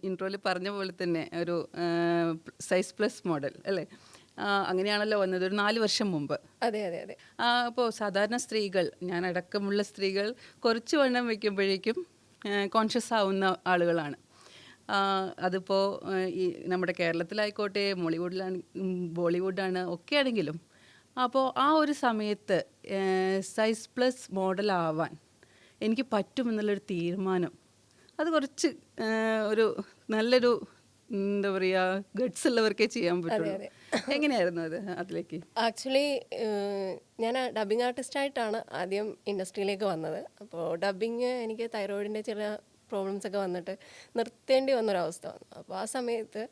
ഇൻട്രോയിൽ പറഞ്ഞ പോലെ തന്നെ ഒരു സൈസ് പ്ലസ് മോഡൽ അല്ലേ? അങ്ങനെയാണല്ലോ വന്നത് ഒരു 4 വർഷം മുമ്പ്. അതെ അതെ അതെ. അപ്പോൾ സാധാരണ സ്ത്രീകൾ, ഞാൻ അടക്കമുള്ള സ്ത്രീകൾ കുറച്ച് വണ്ണം വയ്ക്കുമ്പോഴേക്കും കോൺഷ്യസ് ആവുന്ന ആളുകളാണ്. അതിപ്പോൾ ഈ നമ്മുടെ കേരളത്തിലായിക്കോട്ടെ, ബോളിവുഡാണ് ഒക്കെ ആണെങ്കിലും. അപ്പോൾ ആ ഒരു സമയത്ത് സൈസ് പ്ലസ് മോഡലാവാൻ എനിക്ക് പറ്റുമെന്നുള്ളൊരു തീരുമാനം, അത് കുറച്ച് ഒരു നല്ലൊരു എന്താ പറയുക, ഗട്സ് ഉള്ളവർക്കേ ചെയ്യാൻ പറ്റുള്ളൂ. എങ്ങനെയായിരുന്നു അത് അതിലേക്ക്? ആക്ച്വലി ഞാൻ ഡബ്ബിംഗ് ആർട്ടിസ്റ്റായിട്ടാണ് ആദ്യം ഇൻഡസ്ട്രിയിലേക്ക് വന്നത്. അപ്പോൾ ഡബ്ബിങ് എനിക്ക് തൈറോയിഡിൻ്റെ ചില പ്രോബ്ലംസ് ഒക്കെ വന്നിട്ട് നിർത്തേണ്ടി വന്നൊരവസ്ഥ വന്നു. അപ്പോൾ ആ സമയത്ത്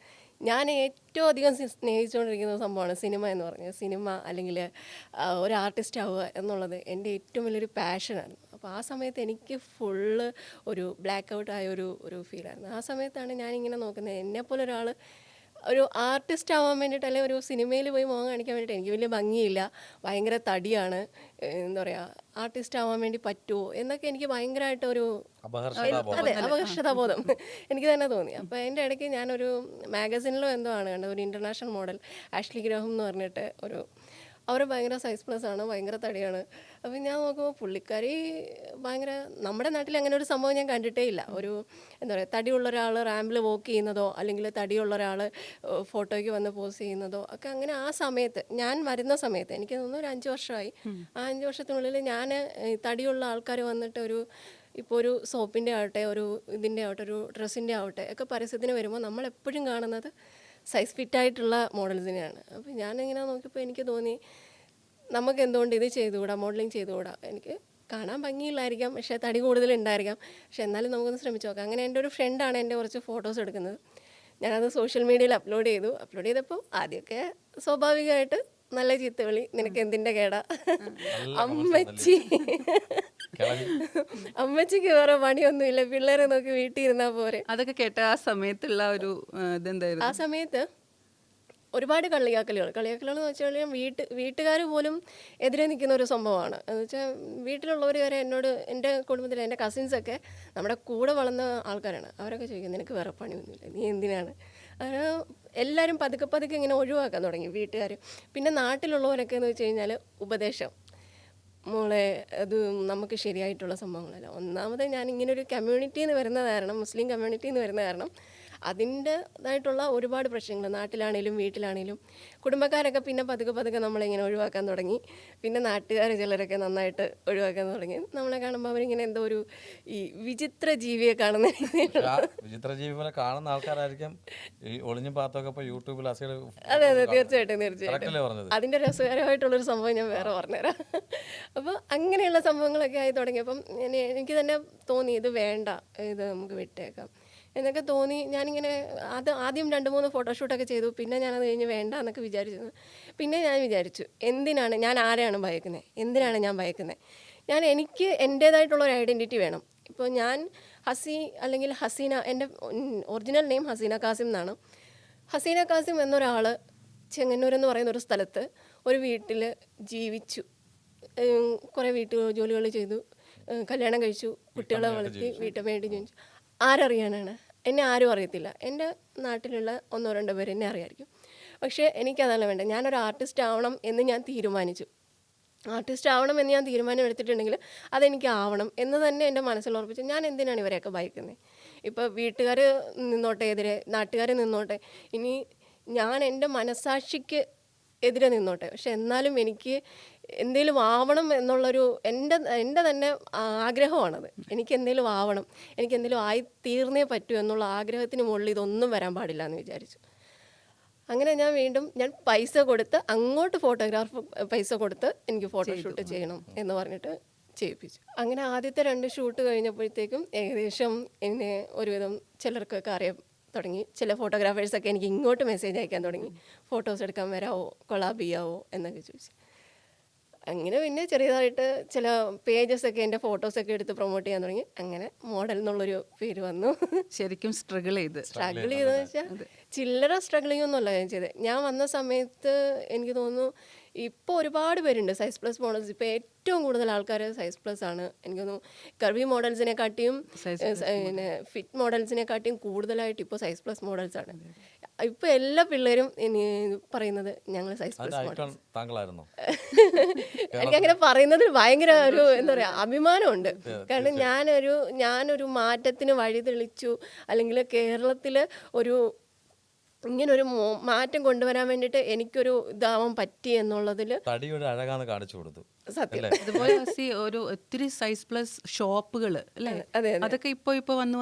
ഞാൻ ഏറ്റവും അധികം സ്നേഹിച്ചുകൊണ്ടിരിക്കുന്ന സംഭവമാണ് സിനിമ എന്ന് പറഞ്ഞത്. സിനിമ അല്ലെങ്കിൽ ഒരു ആർട്ടിസ്റ്റ് ആവുക എന്നുള്ളത് എൻ്റെ ഏറ്റവും വലിയൊരു പാഷനായിരുന്നു. അപ്പോൾ ആ സമയത്ത് എനിക്ക് ഫുള്ള് ഒരു ബ്ലാക്ക് ഔട്ട് ആയ ഒരു ഫീലായിരുന്നു. ആ സമയത്താണ് ഞാനിങ്ങനെ നോക്കുന്നത്, എന്നെപ്പോലെ ഒരാൾ ഒരു ആർട്ടിസ്റ്റ് ആവാൻ വേണ്ടിയിട്ട്, അല്ലെങ്കിൽ ഒരു സിനിമയിൽ പോയി മുഖം കാണിക്കാൻ വേണ്ടിയിട്ട് എനിക്ക് വലിയ ഭംഗിയില്ല, ഭയങ്കര തടിയാണ്, എന്താ പറയുക, ആർട്ടിസ്റ്റ് ആവാൻ വേണ്ടി പറ്റുമോ എന്നൊക്കെ എനിക്ക് ഭയങ്കരമായിട്ട് ഒരു അപകർഷതാബോധം എനിക്ക് തന്നെ തോന്നി. അപ്പോൾ എൻ്റെ ഇടയ്ക്ക് ഞാനൊരു മാഗസിനിലോ എന്തോ ആണ് കണ്ടത്, ഒരു ഇൻ്റർനാഷണൽ മോഡൽ ആഷ്ലി ഗ്രഹം എന്ന് പറഞ്ഞിട്ട് അവർ ഭയങ്കര സൈസ് പ്ലസ് ആണ്, ഭയങ്കര തടിയാണ്. അപ്പോൾ ഞാൻ നോക്കുമ്പോൾ പുള്ളിക്കാരി ഭയങ്കര, നമ്മുടെ നാട്ടിൽ അങ്ങനെ ഒരു സംഭവം ഞാൻ കണ്ടിട്ടേ ഇല്ല. ഒരു എന്താ പറയുക, തടിയുള്ള ഒരാൾ റാമ്പിൽ വോക്ക് ചെയ്യുന്നതോ അല്ലെങ്കിൽ തടിയുള്ള ഒരാൾ ഫോട്ടോയ്ക്ക് വന്ന് പോസ് ചെയ്യുന്നതോ ഒക്കെ അങ്ങനെ ആ സമയത്ത്, ഞാൻ വരുന്ന സമയത്ത് എനിക്ക് തോന്നുന്നു ഒരു 5 വർഷമായി. ആ 5 വർഷത്തിനുള്ളിൽ ഞാൻ തടിയുള്ള ആൾക്കാർ വന്നിട്ട് ഇപ്പോൾ ഒരു സോപ്പിൻ്റെ ആവട്ടെ, ഒരു ഇതിൻ്റെ ആവട്ടെ, ഒരു ഡ്രസ്സിൻ്റെ ആവട്ടെ ഒക്കെ പരസ്യത്തിന് വരുമ്പോൾ നമ്മളെപ്പോഴും കാണുന്നത് സൈസ് ഫിറ്റായിട്ടുള്ള മോഡൽസിനെയാണ്. അപ്പോൾ ഞാനിങ്ങനെ നോക്കിയപ്പോൾ എനിക്ക് തോന്നി, നമുക്ക് എന്തുകൊണ്ട് ഇത് ചെയ്തുകൂടാ, മോഡലിംഗ് ചെയ്തുകൂടാ. എനിക്ക് കാണാൻ ഭംഗിയില്ലായിരിക്കാം, പക്ഷേ തടി കൂടുതലുണ്ടായിരിക്കാം, പക്ഷെ എന്നാലും നമുക്കൊന്ന് ശ്രമിച്ചു നോക്കാം. അങ്ങനെ എൻ്റെ ഒരു ഫ്രണ്ടാണ് എൻ്റെ കുറച്ച് ഫോട്ടോസ് എടുക്കുന്നത്. ഞാനത് സോഷ്യൽ മീഡിയയിൽ അപ്ലോഡ് ചെയ്തപ്പോൾ ആദ്യമൊക്കെ സ്വാഭാവികമായിട്ട് നല്ല ചീത്തവിളി, നിനക്ക് എന്തിൻ്റെ കേടാ, അമ്മച്ചിക്ക് വേറെ പണിയൊന്നുമില്ല, പിള്ളേരെ നോക്കി വീട്ടിൽ ഇരുന്നാൽ പോരെ. അതൊക്കെ കേട്ട ആ സമയത്തുള്ള ഒരു ഇതെന്തായിരുന്നു? ആ സമയത്ത് ഒരുപാട് കളിയാക്കലുകളെന്ന് വെച്ചാൽ വീട്ടുകാർ പോലും എതിരെ നിൽക്കുന്ന ഒരു സംഭവമാണ്. എന്ന് വെച്ചാൽ വീട്ടിലുള്ളവർ വരെ എന്നോട്, എൻ്റെ കുടുംബത്തിലെ എൻ്റെ കസിൻസൊക്കെ നമ്മുടെ കൂടെ വളർന്ന ആൾക്കാരാണ്. അവരൊക്കെ ചോദിക്കും, നിനക്ക് വേറെ പണിയൊന്നുമില്ല, നീ എന്തിനാണ്. അങ്ങനെ എല്ലാവരും പതുക്കെ ഇങ്ങനെ ഒഴിവാക്കാൻ തുടങ്ങി വീട്ടുകാർ. പിന്നെ നാട്ടിലുള്ളവരൊക്കെ എന്ന് വെച്ച് കഴിഞ്ഞാൽ ഉപദേശം, മോളെ അത് നമുക്ക് ശരിയായിട്ടുള്ള സംഭവങ്ങളല്ല. ഒന്നാമത് ഞാൻ ഇങ്ങനൊരു കമ്മ്യൂണിറ്റിയിൽ നിന്ന് വരുന്ന കാരണം, മുസ്ലിം കമ്മ്യൂണിറ്റിയിൽ നിന്ന് വരുന്ന കാരണം അതിൻ്റെതായിട്ടുള്ള ഒരുപാട് പ്രശ്നങ്ങൾ നാട്ടിലാണേലും വീട്ടിലാണേലും കുടുംബക്കാരൊക്കെ പിന്നെ പതുക്കെ നമ്മളിങ്ങനെ ഒഴിവാക്കാൻ തുടങ്ങി. പിന്നെ നാട്ടുകാർ ചിലരൊക്കെ നന്നായിട്ട് ഒഴിവാക്കാൻ തുടങ്ങി. നമ്മളെ കാണുമ്പോൾ അവരിങ്ങനെ എന്തോ ഒരു ഈ വിചിത്ര ജീവിയെ കാണുന്ന വിചിത്ര ജീവി പോലെ കാണുന്ന ആൾക്കാരായിരിക്കും ഈ ഒളിഞ്ഞും പാത്തൊക്കെ ഇപ്പോൾ യൂട്യൂബിൽ. അതെ തീർച്ചയായിട്ടും അതിൻ്റെ രസകരമായിട്ടുള്ളൊരു സംഭവം ഞാൻ വേറെ പറഞ്ഞുതരാം. അപ്പോൾ അങ്ങനെയുള്ള സംഭവങ്ങളൊക്കെ ആയി തുടങ്ങിയപ്പം എനിക്ക് തന്നെ തോന്നി, ഇത് വേണ്ട, ഇത് നമുക്ക് വിട്ടേക്കാം എന്നൊക്കെ തോന്നി. ഞാനിങ്ങനെ ആദ്യം 2-3 ഫോട്ടോഷൂട്ടൊക്കെ ചെയ്തു. പിന്നെ ഞാനത് കഴിഞ്ഞ് വേണ്ട എന്നൊക്കെ വിചാരിച്ചു. പിന്നെ ഞാൻ വിചാരിച്ചു, ഞാൻ ആരെയാണ് ഭയക്കുന്നത്, എന്തിനാണ് ഞാൻ ഭയക്കുന്നത്? എനിക്ക് എൻ്റേതായിട്ടുള്ളൊരു ഐഡൻറ്റിറ്റി വേണം. ഇപ്പോൾ ഞാൻ അല്ലെങ്കിൽ ഹസീന, എൻ്റെ ഒറിജിനൽ നെയിം ഹസീന കാസിം എന്നാണ്. ഹസീന കാസിം എന്നൊരാൾ ചെങ്ങന്നൂർ എന്ന് പറയുന്ന ഒരു സ്ഥലത്ത് ഒരു വീട്ടിൽ ജീവിച്ചു, കുറേ ജോലികൾ ചെയ്തു, കല്യാണം കഴിച്ചു, കുട്ടികളെ വളർത്തി, വീട്ടമ്മയായിട്ട് ജീവിച്ചു. ആരറിയാനാണ്? എന്നെ ആരും അറിയത്തില്ല. എൻ്റെ നാട്ടിലുള്ള 1-2 പേര് എന്നെ അറിയാമായിരിക്കും. പക്ഷേ എനിക്കതല്ല വേണ്ട. ഞാനൊരു ആർട്ടിസ്റ്റ് ആവണം എന്ന് ഞാൻ തീരുമാനിച്ചു. ആർട്ടിസ്റ്റ് ആവണം എന്ന് ഞാൻ തീരുമാനം എടുത്തിട്ടുണ്ടെങ്കിൽ അതെനിക്ക് ആവണം എന്ന് തന്നെ എൻ്റെ മനസ്സിൽ ഉറപ്പിച്ചു. ഞാൻ എന്തിനാണ് ഇവരെയൊക്കെ ഭയക്കുന്നത്? ഇപ്പോൾ വീട്ടുകാർ നിന്നോട്ടെ എതിരെ, നാട്ടുകാർ നിന്നോട്ടെ, ഇനി ഞാൻ എൻ്റെ മനസാക്ഷിക്ക് എതിരെ നിന്നോട്ടെ, പക്ഷെ എന്നാലും എനിക്ക് എന്തെങ്കിലും ആവണം എന്നുള്ളൊരു എൻ്റെ തന്നെ ആഗ്രഹമാണത്. എനിക്ക് എന്തെങ്കിലും ആവണം, എനിക്ക് എന്തെങ്കിലും ആയി തീർന്നേ പറ്റൂ എന്നുള്ള ആഗ്രഹത്തിന് മുകളിൽ ഇതൊന്നും വരാൻ പാടില്ല എന്ന് വിചാരിച്ചു. അങ്ങനെ ഞാൻ പൈസ കൊടുത്ത്, അങ്ങോട്ട് ഫോട്ടോഗ്രാഫർ പൈസ കൊടുത്ത് എനിക്ക് ഫോട്ടോഷൂട്ട് ചെയ്യണം എന്ന് പറഞ്ഞിട്ട് ചെയ്യിപ്പിച്ചു. അങ്ങനെ ആദ്യത്തെ 2 ഷൂട്ട് കഴിഞ്ഞപ്പോഴത്തേക്കും ഏകദേശം എന്നെ ഒരുവിധം ചിലർക്കൊക്കെ അറിയാൻ തുടങ്ങി. ചില ഫോട്ടോഗ്രാഫേഴ്സൊക്കെ എനിക്ക് ഇങ്ങോട്ട് മെസ്സേജ് അയക്കാൻ തുടങ്ങി, ഫോട്ടോസ് എടുക്കാൻ വരാമോ, കൊളാബ് ചെയ്യാവോ എന്നൊക്കെ ചോദിച്ചു. അങ്ങനെ പിന്നെ ചെറിയതായിട്ട് ചില പേജസൊക്കെ എൻ്റെ ഫോട്ടോസൊക്കെ എടുത്ത് പ്രൊമോട്ട് ചെയ്യാൻ തുടങ്ങി. അങ്ങനെ മോഡൽ എന്നുള്ളൊരു പേര് വന്നു. ശരിക്കും സ്ട്രഗിൾ ചെയ്തെന്ന് വെച്ചാൽ ചില്ലറ സ്ട്രഗിളിംഗ് ഒന്നുമല്ല ഞാൻ ചെയ്തത്. ഞാൻ വന്ന സമയത്ത് എനിക്ക് തോന്നുന്നു ഇപ്പോൾ ഒരുപാട് പേരുണ്ട് സൈസ് പ്ലസ് മോഡൽസ്. ഇപ്പോൾ ഏറ്റവും കൂടുതൽ ആൾക്കാർ സൈസ് പ്ലസ് ആണ്. എനിക്ക് തോന്നുന്നു കർവി മോഡൽസിനെക്കാട്ടിയും പിന്നെ ഫിറ്റ് മോഡൽസിനെക്കാട്ടിയും കൂടുതലായിട്ട് ഇപ്പോൾ സൈസ് പ്ലസ് മോഡൽസ് ആണ്. ഇപ്പോൾ എല്ലാ പിള്ളേരും പറയുന്നത് ഞങ്ങൾ സൈസ് പ്ലസ് മോഡൽസ്. താങ്കളായിരുന്നോ? എനിക്കങ്ങനെ പറയുന്നതിൽ ഭയങ്കര ഒരു എന്താ പറയുക അഭിമാനമുണ്ട്. കാരണം ഞാനൊരു മാറ്റത്തിന് വഴി തെളിച്ചു, അല്ലെങ്കിൽ കേരളത്തിൽ ഇങ്ങനൊരു മാറ്റം കൊണ്ടുവരാൻ വേണ്ടിയിട്ട് എനിക്കൊരു ഇതാവാൻ പറ്റി എന്നുള്ളതിൽ തടിയുടെ അഴകാന്ന് കാണിച്ചു കൊടുത്തു. സത്യം. അതുപോലെ ഒരു ഒത്തിരി സൈസ് പ്ലസ് ഷോപ്പുകൾ അല്ലേ, അതൊക്കെ ഇപ്പൊ വന്നു.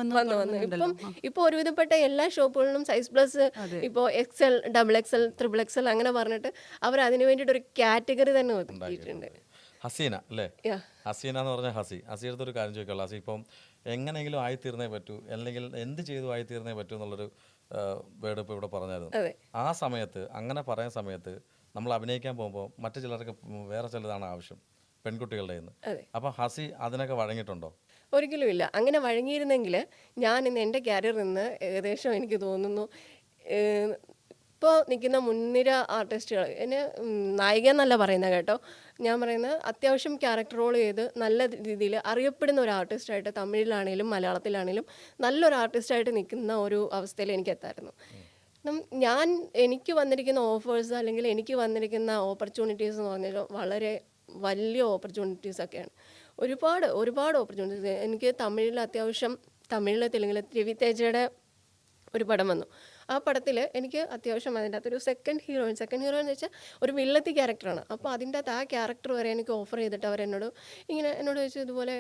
ഇപ്പൊ ഒരുവിധപ്പെട്ട എല്ലാ ഷോപ്പുകളിലും സൈസ് പ്ലസ്, ഇപ്പോൾ XL, XXL, XXL അങ്ങനെ പറഞ്ഞിട്ട് അവർ അതിന് വേണ്ടിയിട്ട് ഒരു കാറ്റഗറി തന്നെ ഒതുക്കിയിട്ടുണ്ട്. ഹസീന അല്ലേ? ഹസീന എന്ന് പറഞ്ഞാൽ ഹസിയുടെ ഒരു കാര്യം ചോദിക്കുള്ളൂ. ഹസി ഇപ്പം എങ്ങനെയെങ്കിലും ആയിത്തീർന്നേ പറ്റൂ, അല്ലെങ്കിൽ എന്ത് ചെയ്തു ആയിത്തീർന്നേ പറ്റൂ എന്നുള്ളൊരു വേർഡ് ഇപ്പോൾ ഇവിടെ പറഞ്ഞായിരുന്നു. ആ സമയത്ത് അങ്ങനെ പറയുന്ന സമയത്ത് നമ്മൾ അഭിനയിക്കാൻ പോകുമ്പോൾ മറ്റു ചിലർക്ക് വേറെ ചിലതാണ് ആവശ്യം, പെൺകുട്ടികളുടെ നിന്ന്. അപ്പം ഹസി അതിനൊക്കെ വഴങ്ങിയിട്ടുണ്ടോ? ഒരിക്കലും ഇല്ല. അങ്ങനെ വഴങ്ങിയിരുന്നെങ്കിൽ ഞാൻ ഇന്ന് എൻ്റെ ക്യാരിയറിൽ നിന്ന് ഏകദേശം എനിക്ക് തോന്നുന്നു ഇപ്പോൾ നിൽക്കുന്ന മുൻനിര ആർട്ടിസ്റ്റുകൾ, എന്നെ നായിക എന്നല്ല പറയുന്നത് കേട്ടോ, ഞാൻ പറയുന്നത് അത്യാവശ്യം ക്യാരക്ടർ റോൾ ചെയ്ത് നല്ല രീതിയിൽ അറിയപ്പെടുന്ന ഒരു ആർട്ടിസ്റ്റായിട്ട് തമിഴിലാണേലും മലയാളത്തിലാണേലും നല്ലൊരു ആർട്ടിസ്റ്റായിട്ട് നിൽക്കുന്ന ഒരു അവസ്ഥയിൽ എനിക്ക് എത്തായിരുന്നു. എനിക്ക് വന്നിരിക്കുന്ന ഓഫേഴ്സ് അല്ലെങ്കിൽ എനിക്ക് വന്നിരിക്കുന്ന ഓപ്പർച്യൂണിറ്റീസ് എന്ന് പറഞ്ഞാൽ വളരെ വലിയ ഓപ്പർച്യൂണിറ്റീസൊക്കെയാണ്. ഒരുപാട് ഓപ്പർച്യൂണിറ്റീസ്. എനിക്ക് തമിഴിൽ തെലുങ്കിൽ രവി തേജയുടെ ഒരു പടം വന്നു. ആ പടത്തിൽ എനിക്ക് അത്യാവശ്യം അതിൻ്റെ അകത്തൊരു സെക്കൻഡ് ഹീറോയിൻ എന്ന് വെച്ചാൽ ഒരു വില്ലത്തി ക്യാരക്ടറാണ്. അപ്പോൾ അതിൻ്റെ അകത്ത് ആ ക്യാരക്ടർ വരെ എനിക്ക് ഓഫർ ചെയ്തിട്ട് അവരെന്നോട് ചോദിച്ചു ഇതുപോലെ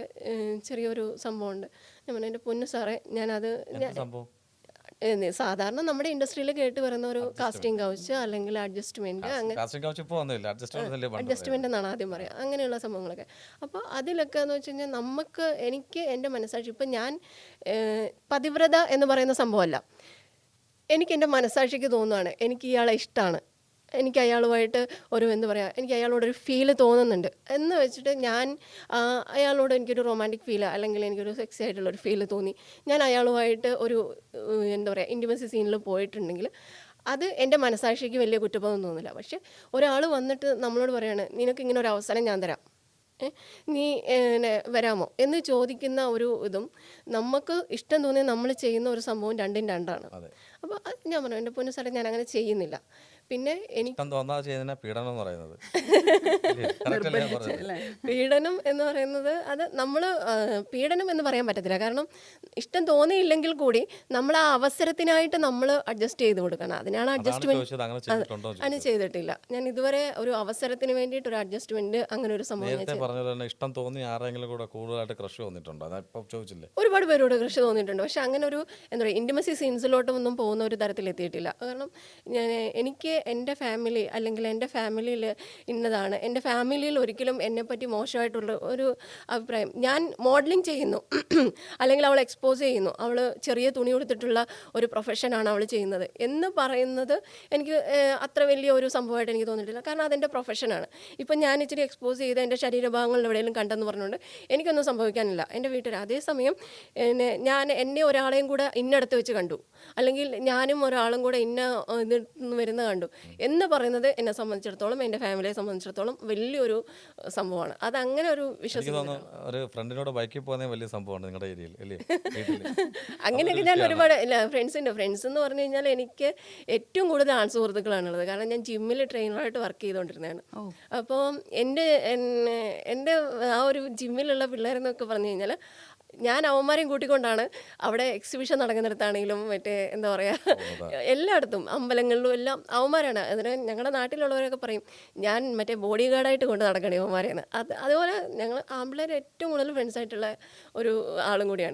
ചെറിയൊരു സംഭവമുണ്ട്. ഞാൻ പറഞ്ഞു എൻ്റെ പൊന്നു സാറേ, ഞാനത് സാധാരണ നമ്മുടെ ഇൻഡസ്ട്രിയിൽ കേട്ട് വരുന്ന ഒരു കാസ്റ്റിംഗ് കൗച്ച് അല്ലെങ്കിൽ അഡ്ജസ്റ്റ്മെന്റ് എന്നാണ് ആദ്യം പറയാം, അങ്ങനെയുള്ള സംഭവങ്ങളൊക്കെ. അപ്പോൾ അതിലൊക്കെ എന്ന് വെച്ച് കഴിഞ്ഞാൽ എനിക്ക് എൻ്റെ മനസ്സാക്ഷി, ഇപ്പം ഞാൻ പതിവ്രത എന്ന് പറയുന്ന സംഭവമല്ല, എനിക്ക് എൻ്റെ മനസ്സാക്ഷിക്ക് തോന്നുകയാണ് എനിക്ക് ഇയാളെ ഇഷ്ടമാണ്, എനിക്ക് അയാളുമായിട്ട് എനിക്ക് അയാളോടൊരു ഫീല് തോന്നുന്നുണ്ട് എന്ന് വെച്ചിട്ട് ഞാൻ അയാളോട് എനിക്കൊരു റൊമാൻറ്റിക് ഫീല് അല്ലെങ്കിൽ എനിക്കൊരു സെക്സി ആയിട്ടുള്ളൊരു ഫീല് തോന്നി, ഞാൻ അയാളുമായിട്ട് ഒരു ഇൻറ്റിമസി സീനിൽ പോയിട്ടുണ്ടെങ്കിൽ അത് എൻ്റെ മനസ്സാക്ഷിക്ക് വലിയ കുറ്റബോധം തോന്നില്ല. പക്ഷെ ഒരാൾ വന്നിട്ട് നമ്മളോട് പറയാണ് നിനക്ക് ഇങ്ങനെ ഒരു അവസരം ഞാൻ തരാം, നീ വരാമോ എന്ന് ചോദിക്കുന്ന ഒരു ഇതും നമുക്ക് ഇഷ്ടം തോന്നിയ നമ്മൾ ചെയ്യുന്ന ഒരു സംഭവം രണ്ടും രണ്ടാണ്. അപ്പോൾ ഞാൻ പറഞ്ഞു എൻ്റെ പൊന്നു സാറേ ഞാൻ അങ്ങനെ ചെയ്യുന്നില്ല. പിന്നെ എനിക്ക് പീഡനം എന്ന് പറയുന്നത് പീഡനം എന്ന് പറയുന്നത് അത് നമ്മൾ പീഡനം എന്ന് പറയാൻ പറ്റത്തില്ല. കാരണം ഇഷ്ടം തോന്നിയില്ലെങ്കിൽ കൂടി നമ്മൾ ആ അവസരത്തിനായിട്ട് നമ്മൾ അഡ്ജസ്റ്റ് ചെയ്ത് കൊടുക്കണം. അതിനാണ് അഡ്ജസ്റ്റ്മെന്റ്. അങ്ങനെ ചെയ്തിട്ടില്ല ഞാൻ ഇതുവരെ. ഒരു അവസരത്തിന് വേണ്ടിയിട്ട് ഒരു അഡ്ജസ്റ്റ്മെന്റ് അങ്ങനെ ഒരു സംഭവം. ഇഷ്ടം തോന്നി ആരെങ്കിലും കൂടെ കൂടുതലായിട്ട് ക്രഷ് തോന്നിയിട്ടുണ്ടോ? ഒരുപാട് പേരോട് ക്രഷ് തോന്നിയിട്ടുണ്ട്. പക്ഷെ അങ്ങനെ ഒരു ഇൻറ്റിമസി സീൻസിലോട്ടൊന്നും പോകുന്ന ഒരു തരത്തിലെത്തിയിട്ടില്ല. കാരണം എനിക്ക് എൻ്റെ ഫാമിലി അല്ലെങ്കിൽ എൻ്റെ ഫാമിലിയിൽ ഇന്നതാണ്, എൻ്റെ ഫാമിലിയിൽ ഒരിക്കലും എന്നെപ്പറ്റി മോശമായിട്ടുള്ള ഒരു അഭിപ്രായം. ഞാൻ മോഡലിംഗ് ചെയ്യുന്നു അല്ലെങ്കിൽ അവൾ എക്സ്പോസ് ചെയ്യുന്നു, അവൾ ചെറിയ തുണി കൊടുത്തിട്ടുള്ള ഒരു പ്രൊഫഷനാണ് അവൾ ചെയ്യുന്നത് എന്ന് പറയുന്നത് എനിക്ക് അത്ര വലിയ ഒരു സംഭവമായിട്ട് എനിക്ക് തോന്നിയിട്ടില്ല. കാരണം അതെൻ്റെ പ്രൊഫഷനാണ്. ഇപ്പം ഞാൻ ഇച്ചിരി എക്സ്പോസ് ചെയ്ത് എൻ്റെ ശരീരഭാഗങ്ങളിൽ എവിടെയെങ്കിലും കണ്ടെന്ന് പറഞ്ഞുകൊണ്ട് എനിക്കൊന്നും സംഭവിക്കാനില്ല. എൻ്റെ വീട്ടുകാർ അതേസമയം എന്നെ ഒരാളെയും കൂടെ ഇന്നടത്ത് വെച്ച് കണ്ടു, അല്ലെങ്കിൽ ഞാനും ഒരാളും കൂടെ ഇന്ന ഇതിൽ നിന്ന് വരുന്ന കണ്ടു എന്ന് പറയുന്നത് എന്നെ സംബന്ധിച്ചിടത്തോളം എൻ്റെ ഫാമിലിയെ സംബന്ധിച്ചിടത്തോളം വലിയൊരു സംഭവമാണ്. അത് അങ്ങനെ ഒരു അങ്ങനെയൊക്കെ ഞാൻ ഒരുപാട് ഫ്രണ്ട്സ് എന്ന് പറഞ്ഞു കഴിഞ്ഞാൽ എനിക്ക് ഏറ്റവും കൂടുതൽ ആൺസുഹൃത്തുക്കളാണുള്ളത്. കാരണം ഞാൻ ജിമ്മിൽ ട്രെയിനറായിട്ട് വർക്ക് ചെയ്തുകൊണ്ടിരുന്നതാണ്. അപ്പോൾ എൻ്റെ ആ ഒരു ജിമ്മിലുള്ള പിള്ളേരെന്നൊക്കെ പറഞ്ഞു കഴിഞ്ഞാൽ ഞാൻ അവന്മാരെയും കൂട്ടിക്കൊണ്ടാണ് അവിടെ എക്സിബിഷൻ നടക്കുന്നിടത്താണെങ്കിലും എന്താ പറയുക എല്ലായിടത്തും അമ്പലങ്ങളിലും എല്ലാം അവന്മാരാണ്. അതിന് ഞങ്ങളുടെ നാട്ടിലുള്ളവരൊക്കെ പറയും ഞാൻ ബോഡി ഗാർഡായിട്ട് കൊണ്ട് നടക്കണേ അവന്മാരെന്ന്. അതുപോലെ ഞങ്ങൾ ആമ്പിള്ളേർ ഏറ്റവും കൂടുതൽ ഫ്രണ്ട്സായിട്ടുള്ള ഒരു ആളും കൂടിയാണ്.